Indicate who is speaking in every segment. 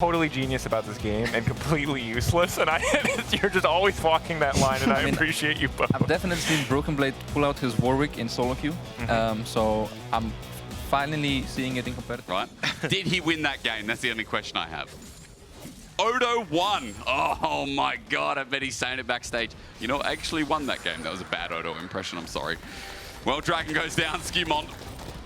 Speaker 1: totally genius about this game and completely useless, and you're just always walking that line, and I appreciate you both.
Speaker 2: I've definitely seen Broken Blade pull out his Warwick in solo queue, so I'm finally seeing it in competitive.
Speaker 3: Right. Did he win that game? That's the only question I have. Odo won. Oh my god, I bet he's saying it backstage. You know, I actually won that game. That was a bad Odo impression, I'm sorry. Well, Dragon goes down, Skewmont.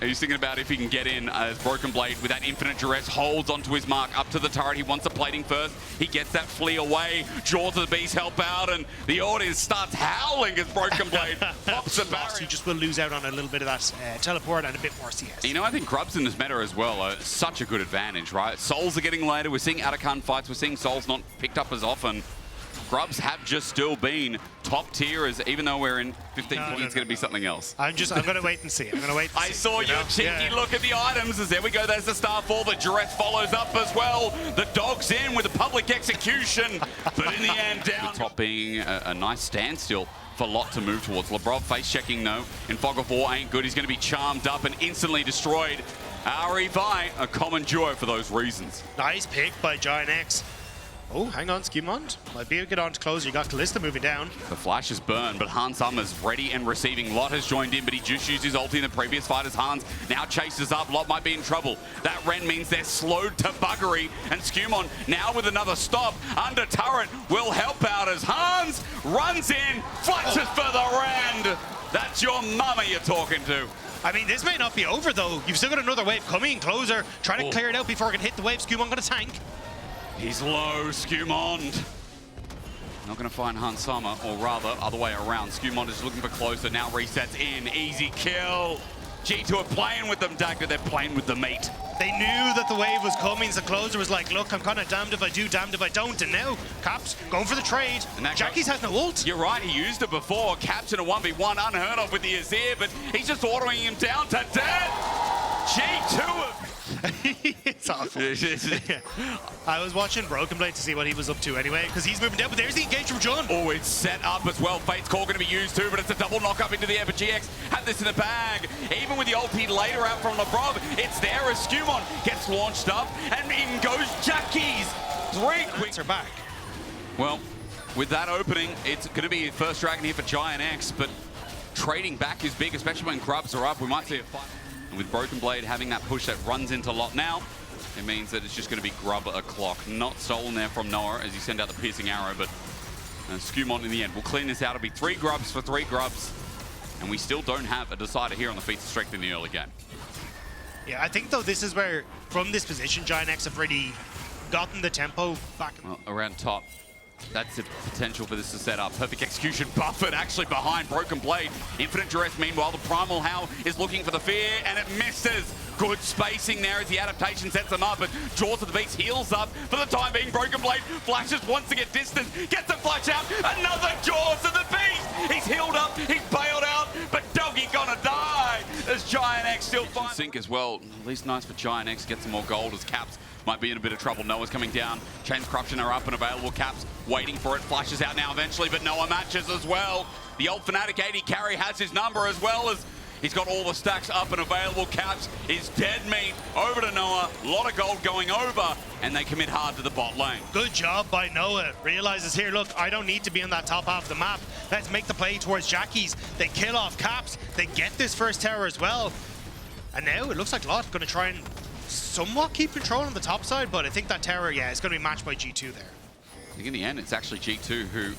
Speaker 3: He's thinking about if he can get in as Broken Blade with that infinite duress holds onto his mark up to the turret. He wants the plating first. He gets that flea away. Jaws of the Beast help out, and the audience starts howling as Broken Blade pops the barrier.
Speaker 4: You just will lose out on a little bit of that teleport and a bit more CS.
Speaker 3: You know, I think Grubs in this meta as well are such a good advantage, right? Souls are getting later. We're seeing Atakan fights. We're seeing Souls not picked up as often. Grubs have just still been top tier, as even though we're in 15 points, it's going to be something else.
Speaker 4: I'm going to wait and see. I'm going to wait and see.
Speaker 3: I saw your cheeky look at the items as there we go. There's the Starfall. The duress follows up as well. The dog's in with a public execution, but in the end, down. The top being a nice standstill for Lot to move towards. Labrov face checking though. In Fog of War ain't good. He's going to be charmed up and instantly destroyed. REVI, a common duo for those reasons.
Speaker 4: Nice pick by GiantX. Oh, hang on, Skewmont. Might be able to get on to close. You got Kalista moving down.
Speaker 3: The flash is burned, but Hans Summer's ready and receiving. Lot has joined in, but he just used his ulti in the previous fight as Hans now chases up. Lot might be in trouble. That Ren means they're slowed to buggery, and Skewmont now with another stop under turret will help out as Hans runs in, flashes for the Rand. That's your mama you're talking to.
Speaker 4: I mean, this may not be over though. You've still got another wave coming. Closer, trying to clear it out before it can hit the wave. Skewmont got a tank.
Speaker 3: He's low, Skewmont. Not going to find Hans Summer, or rather, other way around. Skewmont is looking for closer, now resets in. Easy kill. G2 are playing with them, Dagger. They're playing with the meat.
Speaker 4: They knew that the wave was coming, so Closer was like, look, I'm kind of damned if I do, damned if I don't. And now, Caps going for the trade. Jackie's has no ult.
Speaker 3: You're right, he used it before. Caps in a 1v1, unheard of with the Azir, but he's just ordering him down to death. G2
Speaker 4: It's awful. I was watching Broken Blade to see what he was up to anyway, because he's moving down, but there's the engage from Jun.
Speaker 3: Oh, it's set up as well. Fate's Call going to be used too, but it's a double knock up into the air. But GX have this in the bag. Even with the ulti later out from Labrov, it's there as Skewmont gets launched up, and in goes Jackie's. 3 quicks
Speaker 4: are back.
Speaker 3: Well, with that opening, it's going to be first Dragon here for GiantX, but trading back is big, especially when Grubs are up. We might see a fight. And with Broken Blade having that push that runs into Lot now, it means that it's just going to be Grub o'clock. Not stolen there from Noah as he sent out the piercing arrow, but Skewmont in the end. We'll clean this out. It'll be 3 Grubs for 3 Grubs. And we still don't have a decider here on the feats of strength in the early game.
Speaker 4: Yeah, I think though this is where, from this position, GiantX have really gotten the tempo back.
Speaker 3: Well, around top. That's the potential for this to set up. Perfect execution buffered actually behind Broken Blade. Infinite duress, meanwhile, the Primal Howl is looking for the fear, and it misses. Good spacing there as the adaptation sets them up, but Jaws of the Beast heals up for the time being. Broken Blade flashes, wants to get distance, gets the flash out. Another Jaws of the Beast. He's healed up, he's bailed out, but Doggy gonna die as GiantX still finds sync as well. At least nice for GiantX, get some more gold as Caps might be in a bit of trouble. Noah's coming down. Chains Corruption are up and available. Caps waiting for it. Flashes out now eventually, but Noah matches as well. The old Fnatic 80 carry has his number as well as he's got all the stacks up and available. Caps is dead meat. Over to Noah. A lot of gold going over, and they commit hard to the bot lane.
Speaker 4: Good job by Noah. Realizes here, look, I don't need to be on that top half of the map. Let's make the play towards Jackie's. They kill off Caps. They get this first tower as well. And now it looks like Lot going to try and somewhat keep control on the top side, but I think that tower, yeah, is going to be matched by G2 there.
Speaker 3: I think in the end, it's actually G2 who,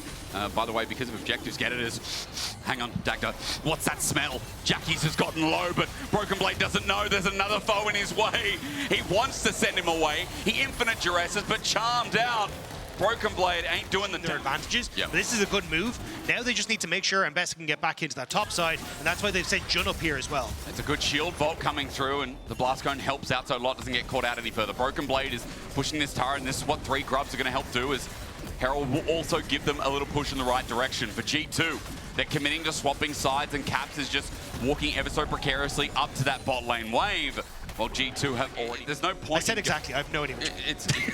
Speaker 3: by the way, because of objectives, get it as... Hang on, Dagda, what's that smell? Jackie's has gotten low, but Broken Blade doesn't know there's another foe in his way. He wants to send him away. He infinite duresses, but charmed out. Broken Blade ain't doing
Speaker 4: their advantages.
Speaker 3: Yep.
Speaker 4: This is a good move. Now they just need to make sure Ambessa can get back into that top side, and that's why they've sent Jun up here as well.
Speaker 3: It's a good shield vault coming through, and the blast cone helps out so Lot doesn't get caught out any further. Broken Blade is pushing this turret, and this is what 3 Grubs are going to help do, is Herald will also give them a little push in the right direction. For G2, they're committing to swapping sides, and Caps is just walking ever so precariously up to that bot lane wave. Well, G2 have already... There's no point...
Speaker 4: I said exactly. I have no idea.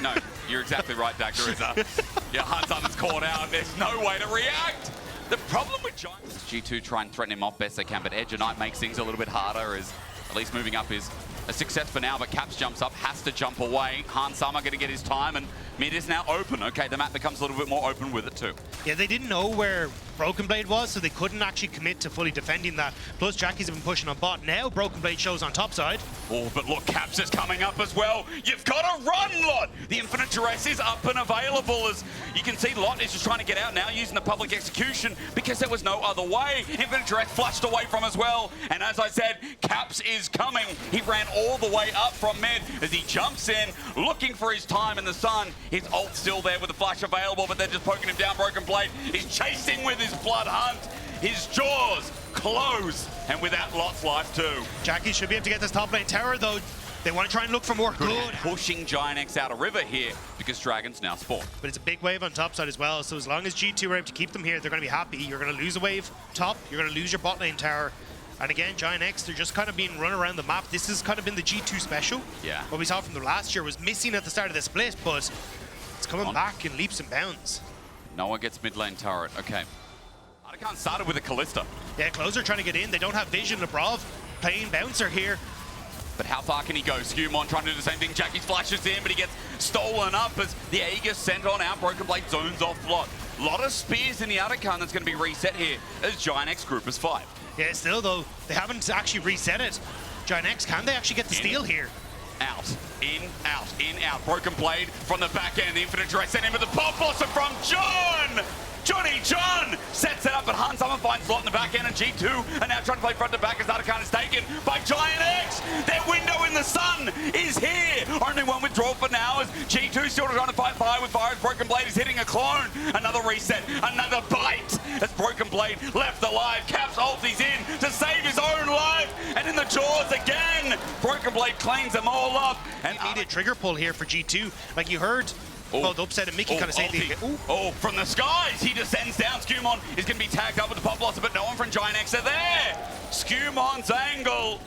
Speaker 3: No, you're exactly right, Dagda. Yeah, Hans caught out. There's no way to react. The problem with Giants... G2 try and threaten him off best they can, but Edge of Night makes things a little bit harder as at least moving up is a success for now, but Caps jumps up, has to jump away. Han Sama going to get his time, and mid is now open. Okay, the map becomes a little bit more open with it too.
Speaker 4: Yeah, they didn't know where Broken Blade was, so they couldn't actually commit to fully defending that. Plus, Jackies have been pushing on bot. Now, Broken Blade shows on top side.
Speaker 3: Oh, but look, Caps is coming up as well. You've got to run, Lot! The Infinite Duress is up and available. As you can see, Lot is just trying to get out now using the public execution because there was no other way. Infinite Duress flushed away from as well. And as I said, Caps is coming. He ran all the way up from mid as he jumps in, looking for his time in the sun. His ult's still there with the flash available, but they're just poking him down. Broken Blade is chasing with his blood hunt. His jaws close, and without Lot's life too.
Speaker 4: Jackie should be able to get this top lane tower, though. They want to try and look for more good.
Speaker 3: Pushing GiantX out of river here because Dragons now spawn.
Speaker 4: But it's a big wave on top side as well, so as long as G2 are able to keep them here, they're going to be happy. You're going to lose a wave top, you're going to lose your bot lane tower. And again, GiantX, they're just kind of being run around the map. This has kind of been the G2 special.
Speaker 3: Yeah.
Speaker 4: What we saw from the last year was missing at the start of the split, but it's coming back in leaps and bounds.
Speaker 3: Noah gets mid lane turret. Okay. Artican started with a Callista.
Speaker 4: Yeah, Closer trying to get in. They don't have vision. Labrov playing bouncer here.
Speaker 3: But how far can he go? Skewmon trying to do the same thing. Jackie flashes in, but he gets stolen up as the Aegis sent on out. Broken Blade zones off Lot. Lot of spears in the Artican that's going to be reset here as GiantX group is 5.
Speaker 4: Yeah, still though, they haven't actually reset it. GiantX, can they actually get the steal here?
Speaker 3: Out, in, out, in, out. Broken Blade from the back end. The Infinite Duress sent in with the pop blossom from John! John sets it up, but Han Sama finds Lot in the back end, and G2 are now trying to play front to back as Artican is taken by GiantX. Their window in the sun is here. Only one withdrawal for now as G2 still trying to fight fire with fire as Broken Blade is hitting a clone. Another reset, another bite as Broken Blade left alive. Caps ultis in to save his own life, and in the jaws again. Broken Blade cleans them all up. And
Speaker 4: They need a trigger pull here for G2. Like you heard, both Upset and Mickey kind of say
Speaker 3: from the skies, he descends down. Skewmon is going to be tagged up with the pop blossom, but no one from GiantX are there. Skewmon's angle.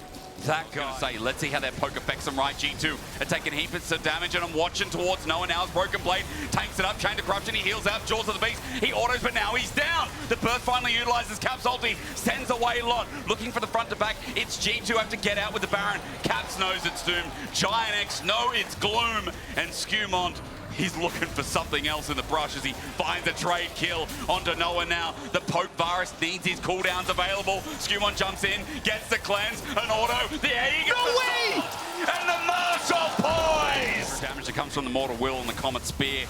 Speaker 3: That guy. Say, let's see how that poke affects them right. G2 are taking heaps of damage, and I'm watching towards Noah now as Broken Blade tanks it up. Chain to Corruption, he heals out. Jaws of the Beast, he autos, but now he's down. The burst finally utilizes Caps ulti, sends away Lot. Looking for the front to back. It's G2 have to get out with the Baron. Caps knows it's doomed. GiantX know it's gloom, and Skewmon, he's looking for something else in the brush as he finds a trade kill onto Noah now. The Poke Varus needs his cooldowns available. Skewmon jumps in, gets the cleanse, an auto, the Aegis,
Speaker 4: No way!
Speaker 3: and the Marshall Poise! Damage that comes from the Mortal Will and the Comet Spear.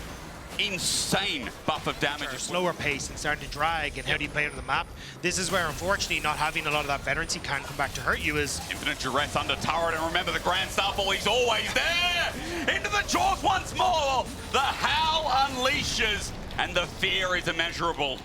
Speaker 3: Insane buff of damage.
Speaker 4: Slower pace and starting to drag, and how do you play it on the map? This is where, unfortunately, not having a lot of that veterancy can come back to hurt you. Is
Speaker 3: Infinite Duress under turret, and remember the Grand Starfall, he's always there! Into the jaws once more! The Howl unleashes, and the fear is immeasurable.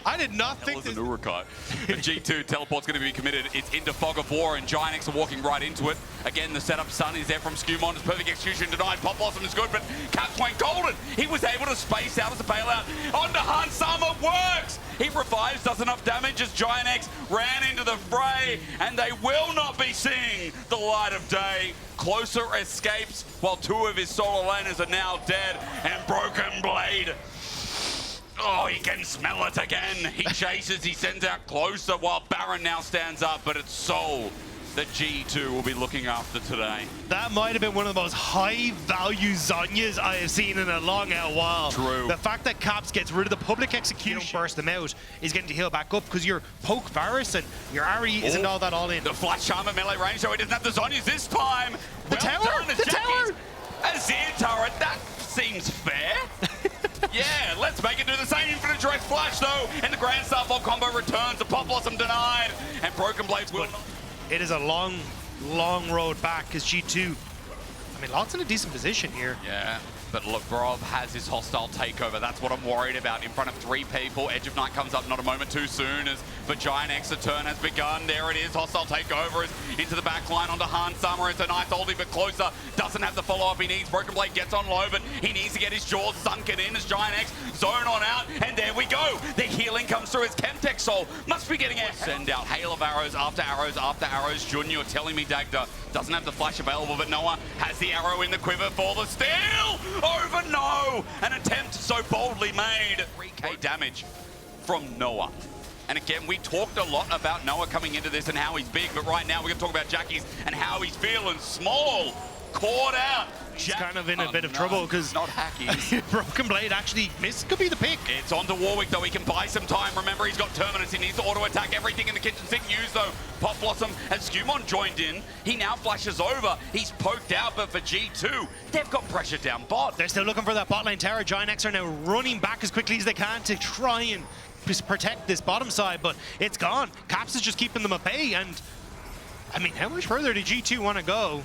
Speaker 4: I did not think
Speaker 3: Hell is
Speaker 4: this.
Speaker 3: an Urukite. The G2 teleport's going to be committed. It's into Fog of War, and GiantX are walking right into it. Again, the setup stun is there from Skewmon. His perfect execution denied. Pop Blossom is good, but Caps went golden. He was able to space out as a bailout. Onto Han Sama, works! He revives, does enough damage as GiantX ran into the fray, and they will not be seeing the light of day. Closer escapes, while 2 of his solo laners are now dead, and Broken Blade, oh, he can smell it again. He chases, he sends out Closer while Baron now stands up, but it's Soul that G2 will be looking after today.
Speaker 4: That might have been one of the most high-value Zonyas I have seen in a long while.
Speaker 3: True.
Speaker 4: The fact that Caps gets rid of the public execution, burst them out, is getting to heal back up because your Poke Varus and your Ari isn't all that all in.
Speaker 3: The Flash Charm at melee range, so he doesn't have the Zonyas this time.
Speaker 4: The tower? The tower?
Speaker 3: A Zed turret, that seems fair. Yeah, let's make it do the same. Infinite Duress Flash, though, and the Grand Starfall combo returns. The Pop Blossom denied, and Broken Blades will not.
Speaker 4: It is a long, long road back because G2, I mean, Lot's in a decent position here.
Speaker 3: Yeah, but Labrov has his hostile takeover. That's what I'm worried about. In front of 3 people, Edge of Night comes up not a moment too soon. But GiantX, the turn has begun. There it is, hostile takeover is into the back line onto Han Sama. It's a nice oldie, but Closer doesn't have the follow-up he needs. Broken Blade gets on low, but he needs to get his jaws sunken in as GiantX zone on out. And there we go. The healing comes through as Chemtech Soul must be getting a send out. Hail of arrows after arrows after arrows. Junior telling me Dagda doesn't have the flash available, but Noah has the arrow in the quiver for the steal. Over, no! An attempt so boldly made. 3k damage from Noah. And again, we talked a lot about Noah coming into this and how he's big, but right now we're going to talk about Jackie's and how he's feeling small. Caught out.
Speaker 4: He's kind of in a bit of trouble because
Speaker 3: not hacky.
Speaker 4: Broken Blade actually missed. Could be the pick.
Speaker 3: It's on to Warwick, though. He can buy some time. Remember, he's got Terminus. He needs to auto-attack everything in the kitchen sink. Used, though. Pop Blossom and Skumon joined in. He now flashes over. He's poked out, but for G2, they've got pressure down bot.
Speaker 4: They're still looking for that bot lane tower. GiantX are now running back as quickly as they can to try and protect this bottom side, but it's gone. Caps is just keeping them at bay, and I mean, how much further did G2 want to go?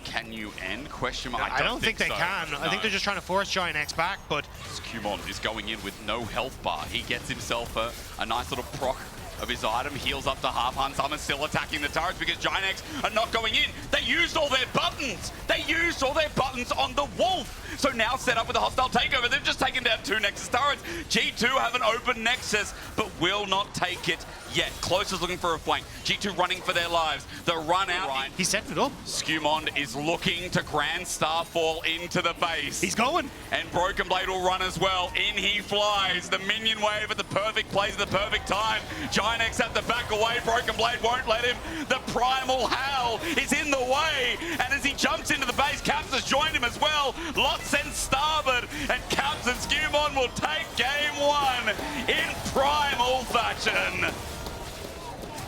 Speaker 3: Can you end? Question mark.
Speaker 4: I don't think they
Speaker 3: so.
Speaker 4: can.
Speaker 3: No.
Speaker 4: I think they're just trying to force GiantX back, but
Speaker 3: Skumon is going in with no health bar. He gets himself a nice little proc of his item, heals up to half. Hunsummon's still attacking the turrets because GiantX are not going in. They used all their buttons. They used all their buttons on the Wolf. So now set up with a hostile takeover. They've just taken down 2 Nexus turrets. G2 have an open Nexus, but will not take it yet. Close is looking for a flank. G2 running for their lives. The run out. Right.
Speaker 4: He's setting it up.
Speaker 3: Skumon is looking to Grand Starfall into the base.
Speaker 4: He's going.
Speaker 3: And Broken Blade will run as well. In he flies. The minion wave at the perfect place at the perfect time. GiantX have to back away. Broken Blade won't let him. The Primal Howl is in the way. And as he jumps into the base, Caps has joined him as well. Lot sends starboard. And Caps and Skumon will take game 1 in Primal fashion.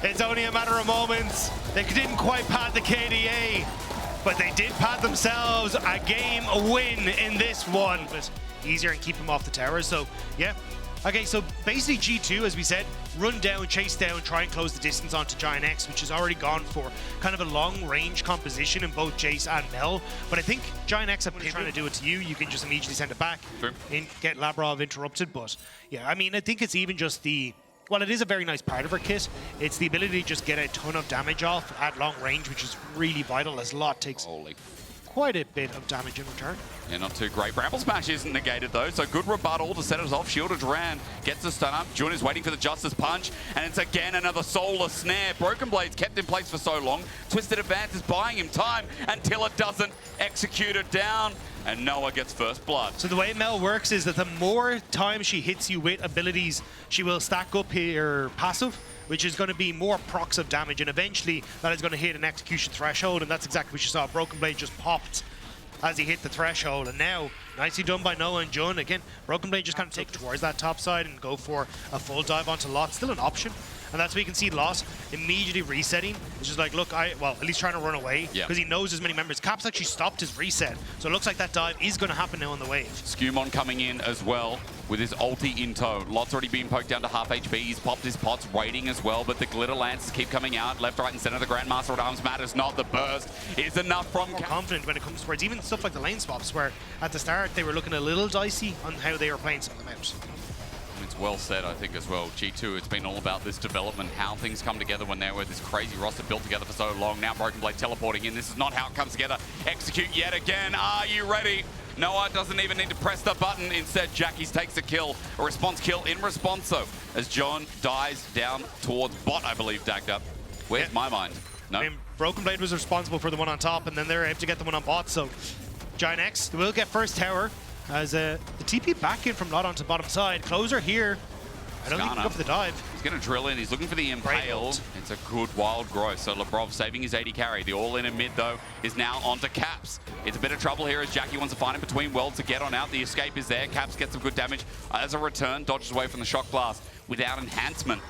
Speaker 4: It's only a matter of moments. They didn't quite pad the KDA, but they did pad themselves a game win in this one. But easier and keep them off the towers, so yeah. Okay, so basically G2, as we said, run down, chase down, try and close the distance onto GiantX, which has already gone for kind of a long-range composition in both Jace and Mel. But I think GiantX have been trying to do it to you. You can just immediately send it back and get Labrov interrupted. But yeah, I mean, I think it's even just the... Well, it is a very nice part of her kit. It's the ability to just get a ton of damage off at long range, which is really vital, as Lot takes quite a bit of damage in return.
Speaker 3: Yeah, not too great. Bramble Smash isn't negated, though, so good rebuttal to set us off. Shielded Duran gets the stun up. Jun is waiting for the Justice Punch, and it's again another Solar Snare. Broken Blade's kept in place for so long. Twisted Advance is buying him time until it doesn't execute it down, and Noah gets first blood.
Speaker 4: So the way Mel works is that the more times she hits you with abilities, she will stack up her passive, which is going to be more procs of damage, and eventually that is going to hit an execution threshold, and that's exactly what you saw. Broken Blade just popped as he hit the threshold, and now nicely done by Noah and Jun. Again, Broken Blade just kind of take towards that top side and go for a full dive onto Lot. Still an option, and that's where you can see Lot immediately resetting. It's just like, look, well, at least trying to run away because he knows as many members. Caps actually stopped his reset, so it looks like that dive is going to happen now on the wave.
Speaker 3: Skumon coming in as well with his ulti in tow. Lot's already been poked down to half HP. He's popped his pots, waiting as well, but the glitter lances keep coming out. Left, right, and center. The Grandmaster at Arms matters not. The burst is enough from...
Speaker 4: More confident when it comes towards even stuff like the lane swaps, where at the start they were looking a little dicey on how they were playing some of them out.
Speaker 3: It's well said, I think, as well. G2, it's been all about this development, how things come together when they're with this crazy roster built together for so long. Now Broken Blade teleporting in. This is not how it comes together. Execute yet again. Are you ready? Noah doesn't even need to press the button. Instead, Jackie's takes a kill. A response kill in response, though, as John dies down towards bot, I believe, dagged up. Where's my mind? No.
Speaker 4: I mean, Broken Blade was responsible for the one on top, and then they're able to get the one on bot, so GiantX will get first tower as the TP back in from Lot onto bottom side. Closer here. I don't think he can go for the dive.
Speaker 3: He's going to drill in. He's looking for the Impale. It's a good wild growth. So Labrov saving his 80 carry. The all-in and mid, though, is now onto Caps. It's a bit of trouble here as Jackie wants to find him between worlds to get on out. The escape is there. Caps gets some good damage. As a return, dodges away from the shock blast without enhancement.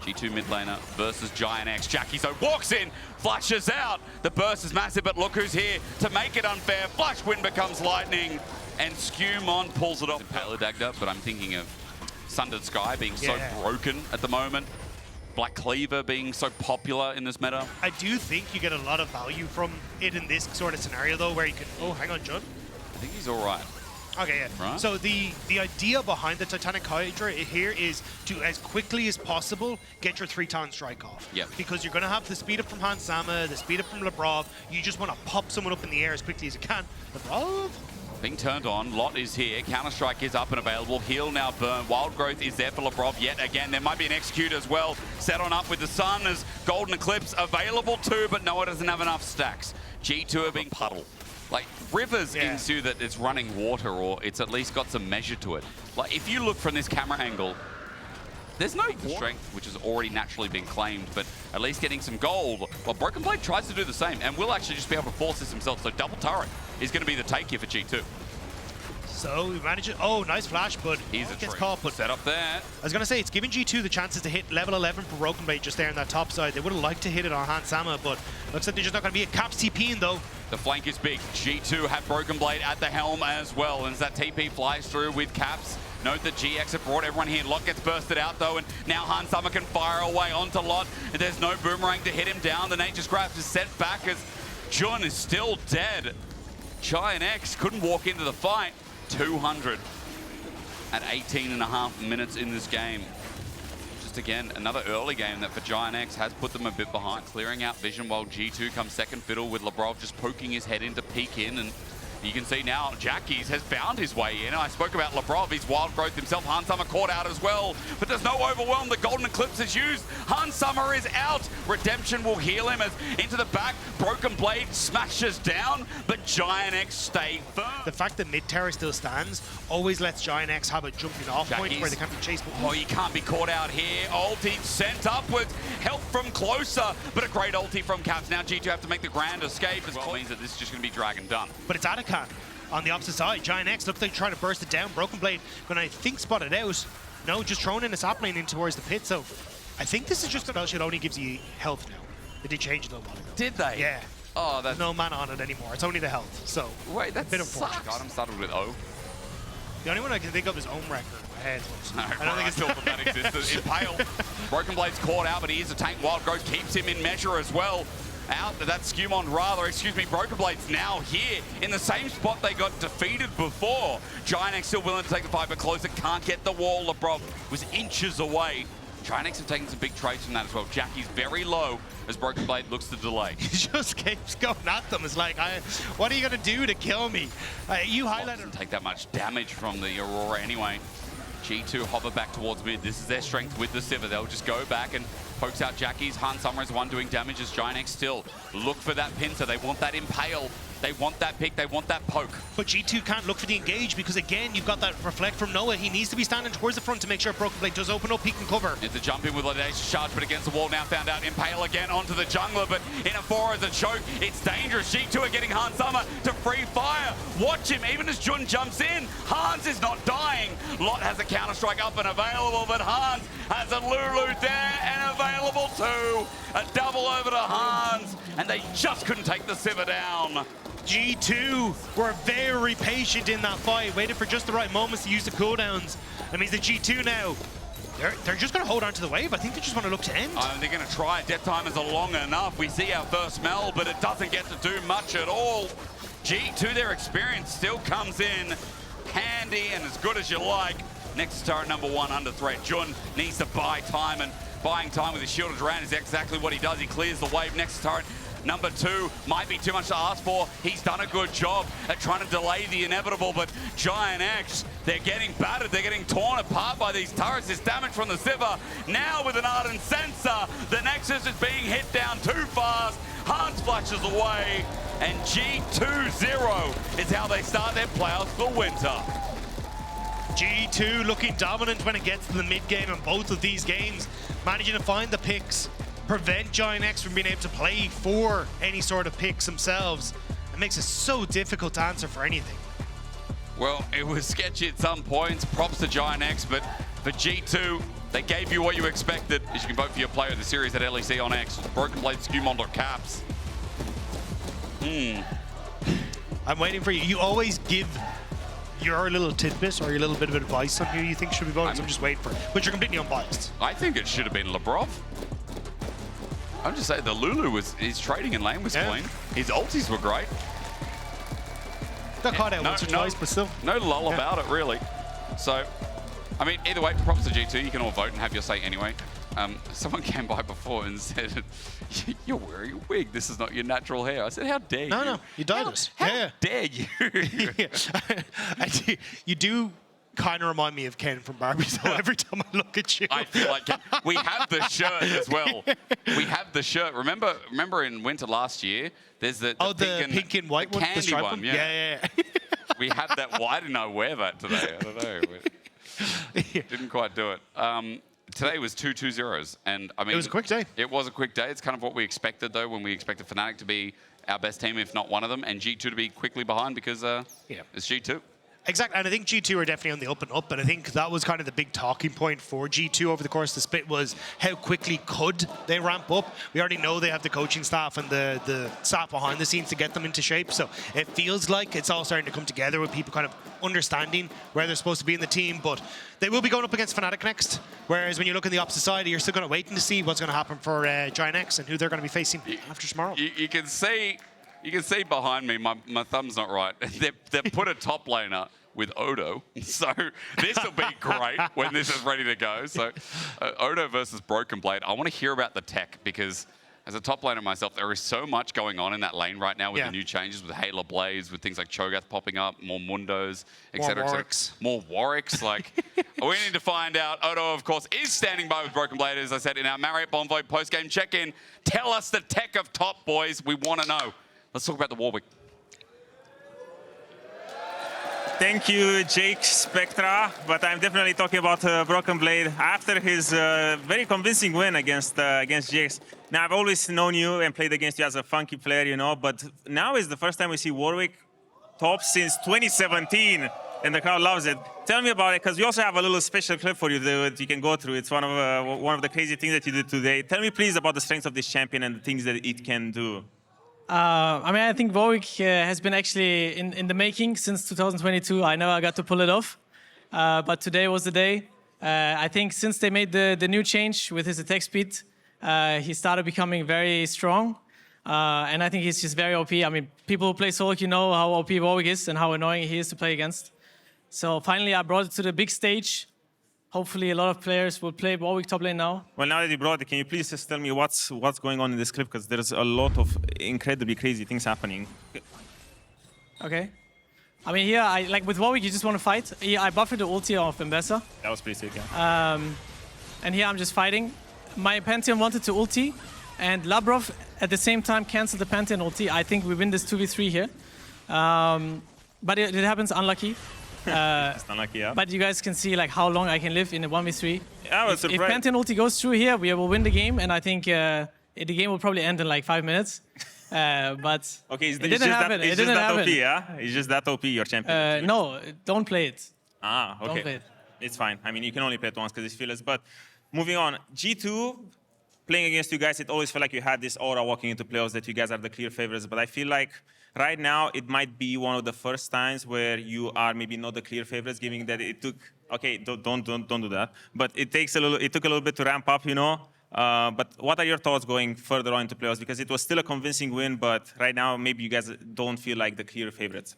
Speaker 3: G2 mid laner versus GiantX. Jackie so walks in, flashes out. The burst is massive, but look who's here to make it unfair. Flash wind becomes lightning, and Skumon pulls it off. Impale dagged up, but I'm thinking of Sundered Sky being so broken at the moment. Black Cleaver being so popular in this meta.
Speaker 4: I do think you get a lot of value from it in this sort of scenario, though, where you can... Oh, hang on, John.
Speaker 3: I think he's all right.
Speaker 4: Okay, yeah. Right. So the idea behind the Titanic Hydra here is to, as quickly as possible, get your 3-ton strike off.
Speaker 3: Yeah.
Speaker 4: Because you're going to have the speed up from Hansama, the speed up from Labrov. You just want to pop someone up in the air as quickly as you can. Labrov?
Speaker 3: Being turned on, Lot is here, Counter-Strike is up and available, heal now burn, Wild Growth is there for Labrov yet again, there might be an Execute as well, set on up with the Sun as Golden Eclipse available too, but Noah doesn't have enough stacks. G2 are being puddle. Like, Rivers into that it's running water, or it's at least got some measure to it. Like, if you look from this camera angle, There's no strength, which has already naturally been claimed, but at least getting some gold. Well, Broken Blade tries to do the same, and will actually just be able to force this himself. So double turret is going to be the take here for G2.
Speaker 4: So we manage it. Oh, nice flash, but
Speaker 3: He's a
Speaker 4: gets
Speaker 3: tree.
Speaker 4: caught. But
Speaker 3: Set up there.
Speaker 4: I was going to say, it's giving G2 the chances to hit level 11 for Broken Blade just there on that top side. They would have liked to hit it on Hans Sama, but looks like they're just not going to be a Caps TPing though.
Speaker 3: The flank is big. G2 have Broken Blade at the helm as well. And as that TP flies through with Caps, note that GX have brought everyone here. Lot gets bursted out though, and now Hans Sama can fire away onto Lot. And there's no boomerang to hit him down. The Nature's Grasp is set back as Jun is still dead. GiantX couldn't walk into the fight. 200 at 18.5 minutes in this game. Just again, another early game that for GiantX has put them a bit behind. Clearing out vision while G2 comes second fiddle with Labrov just poking his head in to peek in. And you can see now Jackies has found his way in. I spoke about Labrov, he's wild growth himself. Hans Sama caught out as well, but there's no overwhelm. The Golden Eclipse is used. Hans Sama is out. Redemption will heal him as into the back. Broken Blade smashes down, but GiantX stay firm.
Speaker 4: The fact that mid tower still stands always lets GiantX have a jumping off point
Speaker 3: Jackies.
Speaker 4: where they can't be chased.
Speaker 3: Oh, you can't be caught out here. Ulti sent upwards. Help from closer, but a great ulti from Caps. Now G2 have to make the grand escape as well. Means that this is just going to be drag and done.
Speaker 4: But it's Atakan on the opposite side. GiantX looks like they're trying to burst it down. Broken Blade gonna, I think, spot it out. No, just throwing in a sap lane in towards the pit. So I think this is just a spell shit only gives you health now. They did change it a little while ago.
Speaker 3: Did they?
Speaker 4: Yeah.
Speaker 3: Oh, that's...
Speaker 4: There's no mana on it anymore. It's only the health. So
Speaker 3: Wait, that's
Speaker 4: bit of
Speaker 3: sucks.
Speaker 4: fortune.
Speaker 3: God, I'm started with O.
Speaker 4: The only one I can think of is Omrecker in my head.
Speaker 3: No,
Speaker 4: I don't think it's
Speaker 3: still from that existence. Impale. Broken Blade's caught out, but he is a tank. Wild Growth keeps him in measure as well. Out, that's Skewmon rather, excuse me, Broken Blade's now here in the same spot they got defeated before. GiantX still willing to take the fight, but closer can't get the wall. Labrov was inches away. GiantX have taken some big trades from that as well. Jackie's very low as Broken Blade looks to delay.
Speaker 4: He just keeps going at them. It's like, what are you going to do to kill me? You highlighted...
Speaker 3: Doesn't take that much damage from the Aurora anyway. G2 hover back towards mid. This is their strength with the Sivir. They'll just go back and pokes out Jackie's. Hans Sama is one doing damage as GiantX still look for that pincer. They want that impale. They want that pick. They want that poke.
Speaker 4: But G2 can't look for the engage because, again, you've got that reflect from Noah. He needs to be standing towards the front to make sure Broken Blade does open up, he can cover.
Speaker 3: It's a jump in with Audacious Charge, but against the wall now found out. Impale again onto the jungler, but in a 4 as a choke. It's dangerous. G2 are getting Hans Sama to free fire. Watch him, even as Jun jumps in. Hans is not dying. Lot has a counter-strike up and available, but Hans has a Lulu there and available too. A double over to Hans, and they just couldn't take the Sivir down.
Speaker 4: G2 were very patient in that fight, waited for just the right moments to use the cooldowns. That means that G2 now, they're just going to hold on to the wave. I think they just want to look to end.
Speaker 3: They're going to try. Death time is long enough. We see our first smell, but it doesn't get to do much at all. G2, their experience still comes in handy and as good as you like. Next turret number 1 under threat. Jun needs to buy time, and buying time with his shielded round is exactly what he does. He clears the wave. Next turret number 2 might be too much to ask for. He's done a good job at trying to delay the inevitable, but GiantX, they're getting battered. They're getting torn apart by these turrets. There's damage from the Sivir. Now with an Ardent Sensor, the Nexus is being hit down too fast. Hans flashes away, and G2-0 is how they start their playoffs for winter.
Speaker 4: G2 looking dominant when it gets to the mid-game in both of these games, managing to find the picks, prevent GiantX from being able to play for any sort of picks themselves. It makes it so difficult to answer for anything.
Speaker 3: Well, it was sketchy at some points. Props to GiantX, but for G2, they gave you what you expected. As you can vote for your player of the series at LEC on X. Broken Blade, Skewmon, Caps.
Speaker 4: I'm waiting for you. You always give your little tidbit or your little bit of advice on who you think should be voting. I'm just waiting for it. But you're completely unbiased.
Speaker 3: I think it should have been Labrov. I'm just saying the Lulu his trading in lane was clean. His ultis were great.
Speaker 4: Got caught out once or twice, but still.
Speaker 3: No lull about it, really. So, I mean, either way, props to G2. You can all vote and have your say anyway. Someone came by before and said, "You're wearing a wig. This is not your natural hair." I said, "How dare you?"
Speaker 4: No, you dyed us.
Speaker 3: How dare you?
Speaker 4: You do kind of remind me of Ken from Barbie, so every time I look at you.
Speaker 3: I feel like we have the shirt as well. We have the shirt. Remember in winter last year, there's the
Speaker 4: pink and white one,
Speaker 3: candy one.
Speaker 4: Yeah.
Speaker 3: We have that. Why didn't I wear that today? I don't know. Didn't quite do it. today was 2-2-0s, and I mean,
Speaker 4: It was a quick day.
Speaker 3: It was a quick day. It's kind of what we expected, though, when we expected Fnatic to be our best team, if not one of them, and G2 to be quickly behind because it's G2.
Speaker 4: Exactly, and I think G2 are definitely on the up and up, and I think that was kind of the big talking point for G2 over the course of the split was how quickly could they ramp up. We already know they have the coaching staff and the staff behind the scenes to get them into shape, so it feels like it's all starting to come together with people kind of understanding where they're supposed to be in the team, but they will be going up against Fnatic next, whereas when you look on the opposite side, you're still going to wait to see what's going to happen for GiantX and who they're going to be facing after tomorrow.
Speaker 3: You can see behind me, my thumb's not right. They've put a top laner with Odo, so this will be great when this is ready to go. So Odo versus Broken Blade. I want to hear about the tech because as a top laner myself, there is so much going on in that lane right now with the new changes, with Halo Blades, with things like Cho'Gath popping up, more Mundos, etc. More Warwicks. Like, we need to find out. Odo, of course, is standing by with Broken Blade, as I said in our Marriott Bonvoy post-game check-in. Tell us the tech of top, boys. We want to know. Let's talk about the Warwick.
Speaker 5: Thank you, Jake Spectra, but I'm definitely talking about Broken Blade after his very convincing win against Jax. Now, I've always known you and played against you as a funky player, you know, but now is the first time we see Warwick top since 2017, and the crowd loves it. Tell me about it, because we also have a little special clip for you that you can go through. It's one of the crazy things that you did today. Tell me, please, about the strengths of this champion and the things that it can do.
Speaker 6: I mean, I think Warwick has been actually in the making since 2022. I never got to pull it off, but today was the day. I think since they made the new change with his attack speed, he started becoming very strong, and I think he's just very OP. I mean, people who play solo queue know how OP Warwick is and how annoying he is to play against. So finally, I brought it to the big stage. Hopefully, a lot of players will play Warwick top lane now.
Speaker 5: Well, now that you brought it, can you please just tell me what's going on in this clip? Because there's a lot of incredibly crazy things happening.
Speaker 6: Okay. I mean, here, like with Warwick, you just want to fight. Here, I buffered the ulti of Mbessa.
Speaker 5: That was pretty sick, yeah.
Speaker 6: And here, I'm just fighting. My Pantheon wanted to ulti, and Labrov at the same time canceled the Pantheon ulti. I think we win this 2v3 here. But it happens unlucky.
Speaker 5: It's unlucky, yeah.
Speaker 6: But you guys can see like how long I can live in a 1v3.
Speaker 5: I was surprised.
Speaker 6: If Pantheon ulti goes through here, we will win the game, and I think the game will probably end in like 5 minutes. But
Speaker 5: okay,
Speaker 6: it didn't happen. It didn't happen.
Speaker 5: OP, yeah? It's just that OP, your champion.
Speaker 6: No, don't play it.
Speaker 5: Ah, okay.
Speaker 6: Don't play it.
Speaker 5: It's fine. I mean, you can only play it once because it's fearless. But moving on, G2, playing against you guys, it always felt like you had this aura walking into playoffs that you guys are the clear favorites. But I feel like right now, it might be one of the first times where you are maybe not the clear favorites, given that it took. Okay, don't do that. But it took a little bit to ramp up, you know. But what are your thoughts going further on into playoffs? Because it was still a convincing win, but right now maybe you guys don't feel like the clear favorites.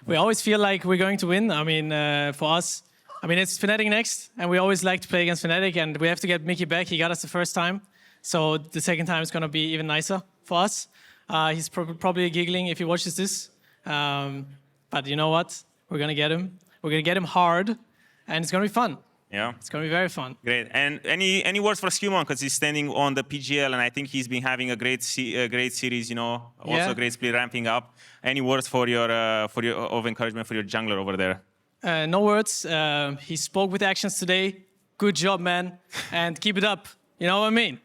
Speaker 6: We always feel like we're going to win. I mean, for us, I mean it's Fnatic next, and we always like to play against Fnatic, and we have to get Mickey back. He got us the first time, so the second time is going to be even nicer for us. He's probably giggling if he watches this. But you know what? We're going to get him. We're going to get him hard, and it's going to be fun.
Speaker 5: Yeah.
Speaker 6: It's going to be very fun.
Speaker 5: Great. And any words for Skewman? Because he's standing on the PGL, and I think he's been having a great series, you know, also a great split ramping up. Any words for your of encouragement for your jungler over there?
Speaker 6: No words. He spoke with actions today. Good job, man. And keep it up. You know what I mean?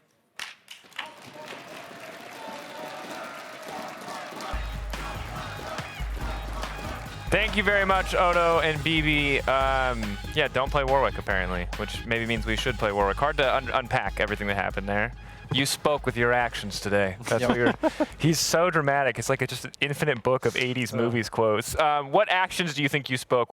Speaker 1: Thank you very much, Odo and BB. Yeah, don't play Warwick, apparently, which maybe means we should play Warwick. Hard to unpack everything that happened there. You spoke with your actions today. That's what you're. He's so dramatic. It's like just an infinite book of 80s movies quotes. What actions do you think you spoke